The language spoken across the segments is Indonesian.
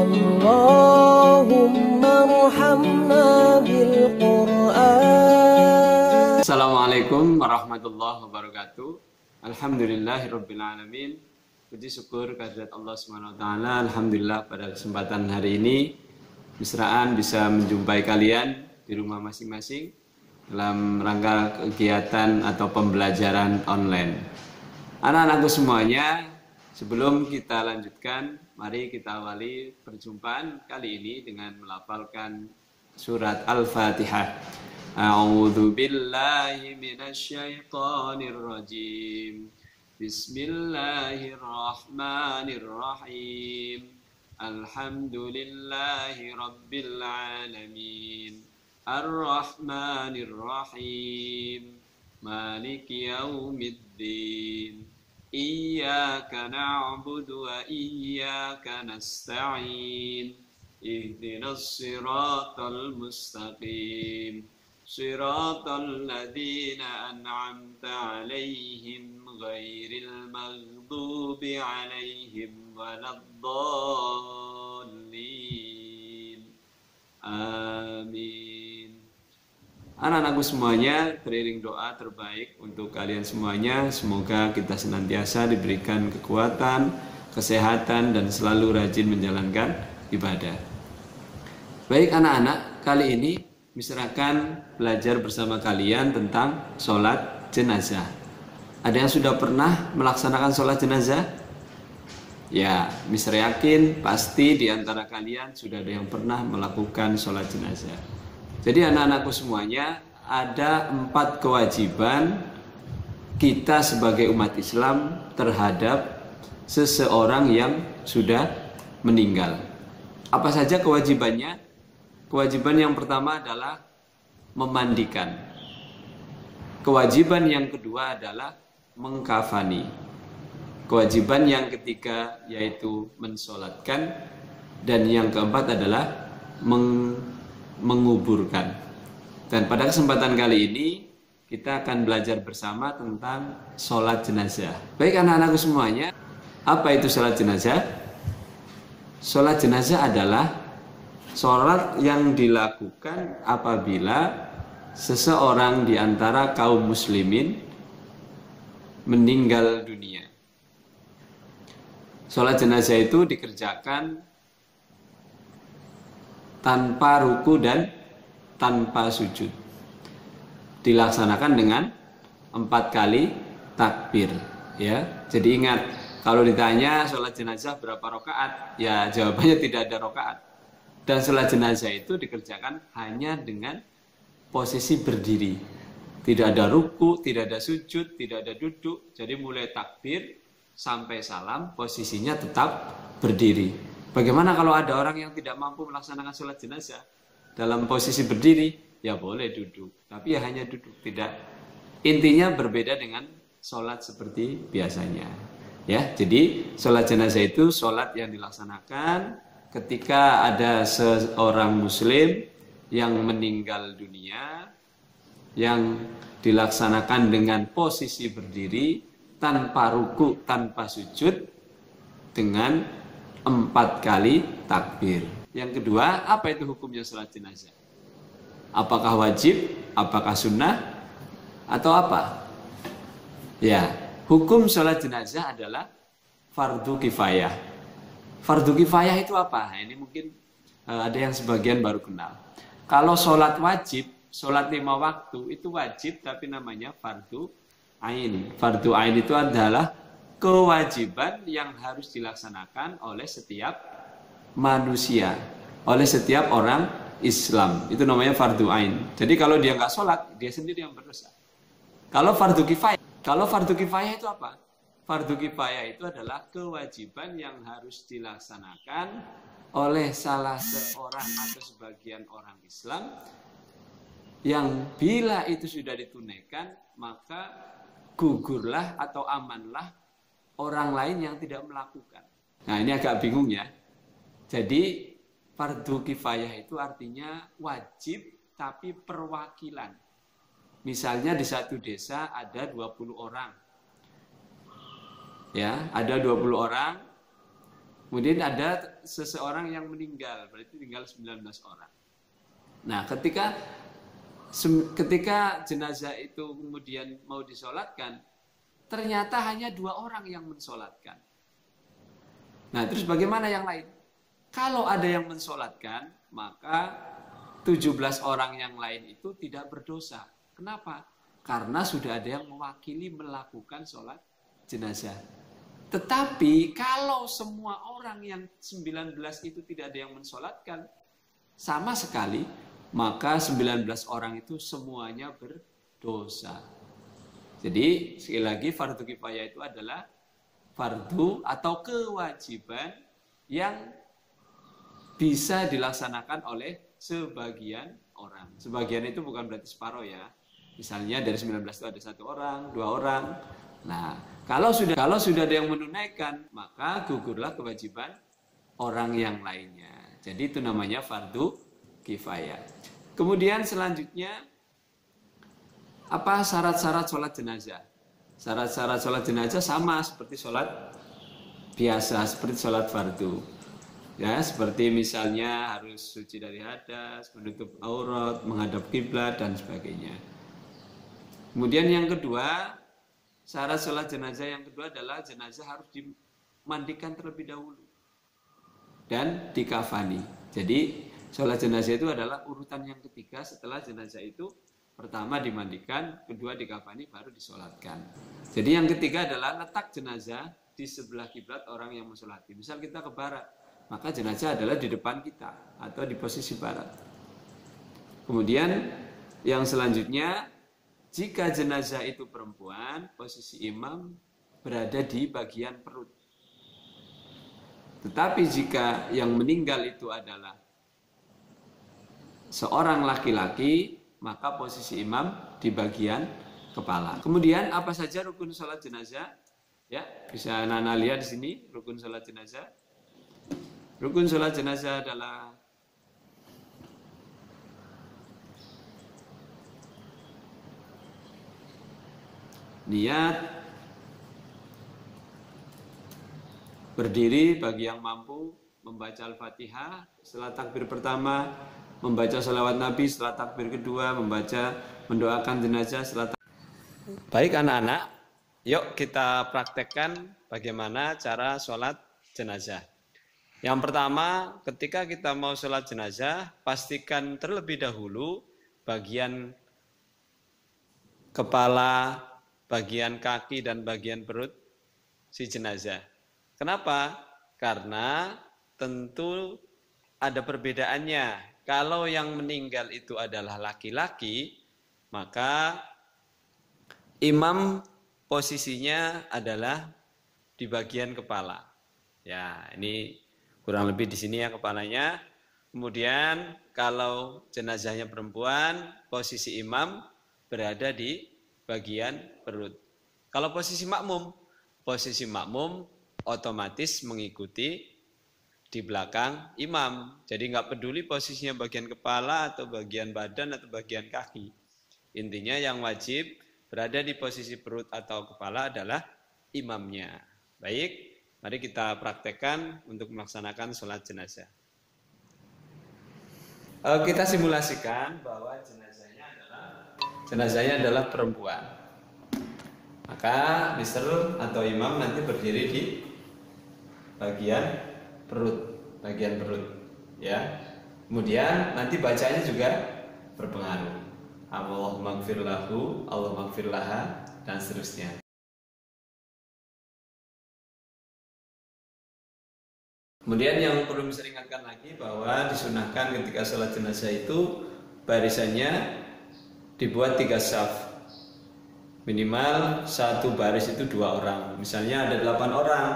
Allahumma arhamna bil Qur'an. Assalamualaikum warahmatullahi wabarakatuh. Alhamdulillahirabbil alamin. Puji syukur kehadirat Allah Subhanahu wa taala. Alhamdulillah pada kesempatan hari ini Misraan bisa menjumpai kalian di rumah masing-masing dalam rangka kegiatan atau pembelajaran online. Anak-anakku semuanya, sebelum kita lanjutkan, mari kita awali perjumpaan kali ini dengan melafalkan surat Al-Fatihah. A'udzu billahi minasyaitonir rajim. Bismillahirrahmanirrahim. Alhamdulillahi rabbil alamin. Ar-Rahmanir-Rahim. Maliki yaumiddin. Iyyaka na'budu wa iyyaka nasta'in. Ihdinas siratal mustaqim. Siratal ladzina an'amta 'alaihim ghairil maghdubi 'alaihim waladdallin. Amin. Anak-anakku semuanya, teriring doa terbaik untuk kalian semuanya. Semoga kita senantiasa diberikan kekuatan, kesehatan, dan selalu rajin menjalankan ibadah. Baik anak-anak, kali ini Misrakan belajar bersama kalian tentang sholat jenazah. Ada yang sudah pernah melaksanakan sholat jenazah? Ya, Misra yakin pasti di antara kalian sudah ada yang pernah melakukan sholat jenazah. Jadi anak-anakku semuanya, ada 4 kewajiban kita sebagai umat Islam terhadap seseorang yang sudah meninggal. Apa saja kewajibannya? Kewajiban yang pertama adalah memandikan. Kewajiban yang kedua adalah mengkafani. Kewajiban yang ketiga yaitu mensolatkan. Dan yang keempat adalah menguburkan. Dan pada kesempatan kali ini kita akan belajar bersama tentang sholat jenazah. Baik anak-anakku semuanya, apa itu sholat jenazah? Sholat jenazah adalah sholat yang dilakukan apabila seseorang di antara kaum muslimin meninggal dunia. Sholat jenazah itu dikerjakan tanpa ruku dan tanpa sujud. Dilaksanakan dengan 4 kali takbir. Ya, jadi ingat, kalau ditanya sholat jenazah berapa rakaat, ya jawabannya tidak ada rakaat. Dan sholat jenazah itu dikerjakan hanya dengan posisi berdiri. Tidak ada ruku, tidak ada sujud, tidak ada duduk. Jadi mulai takbir sampai salam posisinya tetap berdiri. Bagaimana kalau ada orang yang tidak mampu melaksanakan sholat jenazah dalam posisi berdiri? Ya boleh duduk, tapi ya hanya duduk. Tidak. Intinya berbeda dengan sholat seperti biasanya. Ya, jadi sholat jenazah itu sholat yang dilaksanakan ketika ada seorang muslim yang meninggal dunia, yang dilaksanakan dengan posisi berdiri, tanpa ruku, tanpa sujud, dengan 4 kali takbir. Yang kedua, apa itu hukumnya sholat jenazah? Apakah wajib, apakah sunnah, atau apa? Ya, hukum sholat jenazah adalah fardu kifayah. Fardu kifayah itu apa? Nah, ini mungkin ada yang sebagian baru kenal. Kalau sholat wajib, sholat 5 waktu itu wajib, tapi namanya fardu ain. Fardu ain itu adalah kewajiban yang harus dilaksanakan oleh setiap manusia, oleh setiap orang Islam. Itu namanya fardu ain. Jadi kalau dia nggak sholat, dia sendiri yang berdosa. Kalau fardu kifayah itu apa? Fardu kifayah itu adalah kewajiban yang harus dilaksanakan oleh salah seorang atau sebagian orang Islam, yang bila itu sudah ditunaikan, maka gugurlah atau amanlah orang lain yang tidak melakukan. Nah, ini agak bingung ya. Jadi fardu kifayah itu artinya wajib tapi perwakilan. Misalnya di satu desa ada 20 orang. Ya, ada 20 orang Kemudian ada seseorang yang meninggal, berarti tinggal 19 orang. Nah, ketika jenazah itu kemudian mau disolatkan, ternyata hanya 2 orang yang mensolatkan. Nah, terus bagaimana yang lain? Kalau ada yang mensolatkan, maka 17 orang yang lain itu tidak berdosa. Kenapa? Karena sudah ada yang mewakili melakukan sholat jenazah. Tetapi kalau semua orang yang 19 itu tidak ada yang mensolatkan sama sekali, maka 19 orang itu semuanya berdosa. Jadi sekali lagi fardu kifayah itu adalah fardu atau kewajiban yang bisa dilaksanakan oleh sebagian orang. Sebagian itu bukan berarti separuh ya. Misalnya dari 19 itu ada 1 orang, 2 orang. Nah, kalau sudah ada yang menunaikan, maka gugurlah kewajiban orang yang lainnya. Jadi itu namanya fardu kifayah. Kemudian selanjutnya apa syarat-syarat sholat jenazah? Syarat-syarat sholat jenazah sama seperti sholat biasa, seperti sholat fardu. Ya, seperti misalnya harus suci dari hadas, menutup aurat, menghadap kiblat dan sebagainya. Kemudian yang kedua, syarat sholat jenazah yang kedua adalah jenazah harus dimandikan terlebih dahulu dan dikafani. Jadi sholat jenazah itu adalah urutan yang ketiga setelah jenazah itu pertama dimandikan, kedua dikafani, baru disolatkan. Jadi yang ketiga adalah letak jenazah di sebelah kiblat orang yang mensolati. Misal kita ke barat, maka jenazah adalah di depan kita atau di posisi barat. Kemudian yang selanjutnya, jika jenazah itu perempuan, posisi imam berada di bagian perut. Tetapi jika yang meninggal itu adalah seorang laki-laki, maka posisi imam di bagian kepala. Kemudian apa saja rukun sholat jenazah? Ya, bisa Nana lihat di sini rukun sholat jenazah. Rukun sholat jenazah adalah niat, berdiri bagi yang mampu, membaca Al-Fatihah, setelah takbir pertama, membaca sholawat Nabi, setelah takbir kedua, mendoakan jenazah, Baik anak-anak, yuk kita praktekkan bagaimana cara sholat jenazah. Yang pertama, ketika kita mau sholat jenazah, pastikan terlebih dahulu bagian kepala, bagian kaki, dan bagian perut si jenazah. Kenapa? Karena tentu ada perbedaannya. Kalau yang meninggal itu adalah laki-laki, maka imam posisinya adalah di bagian kepala. Ya, ini kurang lebih di sini ya kepalanya. Kemudian kalau jenazahnya perempuan, posisi imam berada di bagian perut. Kalau posisi makmum otomatis mengikuti di belakang imam. Jadi nggak peduli posisinya bagian kepala atau bagian badan atau bagian kaki. Intinya yang wajib berada di posisi perut atau kepala adalah imamnya. Baik, mari kita praktekkan untuk melaksanakan sholat jenazah. Kita simulasikan bahwa jenazahnya adalah perempuan. Maka mister atau imam nanti berdiri di bagian perut, ya. Kemudian nanti bacanya juga berpengaruh. Allahumma gfir lahu, Allahumma gfir laha, dan seterusnya. Kemudian yang perlu saya ingatkan lagi bahwa disunahkan ketika sholat jenazah itu barisannya dibuat 3 saf. Minimal 1 baris itu 2 orang. Misalnya ada 8 orang,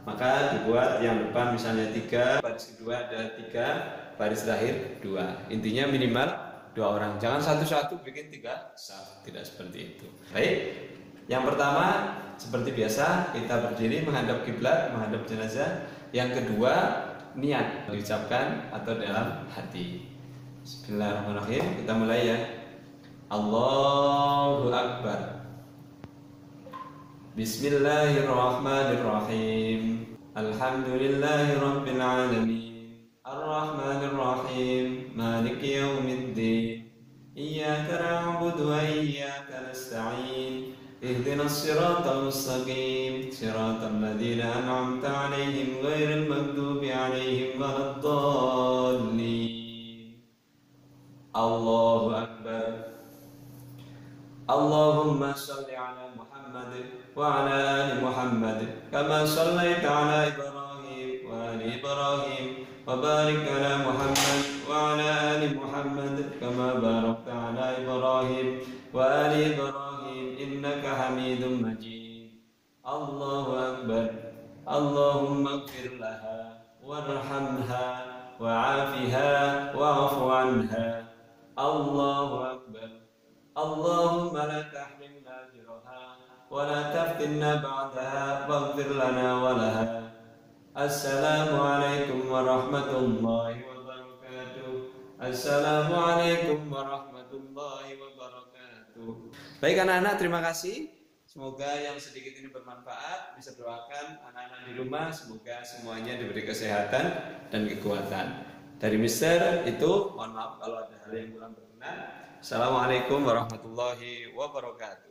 maka dibuat yang depan misalnya 3, baris kedua ada 3, baris terakhir 2. Intinya minimal 2 orang. Jangan satu-satu bikin 3 saf, tidak seperti itu. Baik. Yang pertama seperti biasa kita berdiri menghadap kiblat, menghadap jenazah. Yang kedua niat diucapkan atau dalam hati. Bismillahirrahmanirrahim. Kita mulai ya. Allahu Akbar. Bismillahirrahmanirrahim. Alhamdulillahi Rabbil Alamin Ar-Rahmanir Rahim Maliki Yawmiddin Iyyaka na'budu wa iyyaka nasta'in Ihdinas siratal mustaqim Siratal ladzina an'amta 'alaihim ghairil maghdubi 'alaihim waladdallin. Allahu Akbar. Allahumma salli ala Muhammad wa ala ali Muhammad kama sallaita ala Ibrahim wa ali Ibrahim wa barik ala Muhammad wa ala ali Muhammad kama barakta ala Ibrahim wa ali Ibrahim innaka Hamidum Majid. Allahu Akbar. Allahumma ighfir laha warhamha wa'afiha wa'fu anha. Allahu Akbar. Allahumma la tahrimna ajraha wa la taftinna ba'daha waghfir lana wa laha. Assalamualaikum warahmatullahi wabarakatuh. Assalamualaikum warahmatullahi wabarakatuh. Baik anak-anak, terima kasih. Semoga yang sedikit ini bermanfaat. Bisa doakan anak-anak di rumah, semoga semuanya diberi kesehatan dan kekuatan. Dari Mister itu, mohon maaf kalau ada hal yang kurang berkenan. Assalamualaikum warahmatullahi wabarakatuh.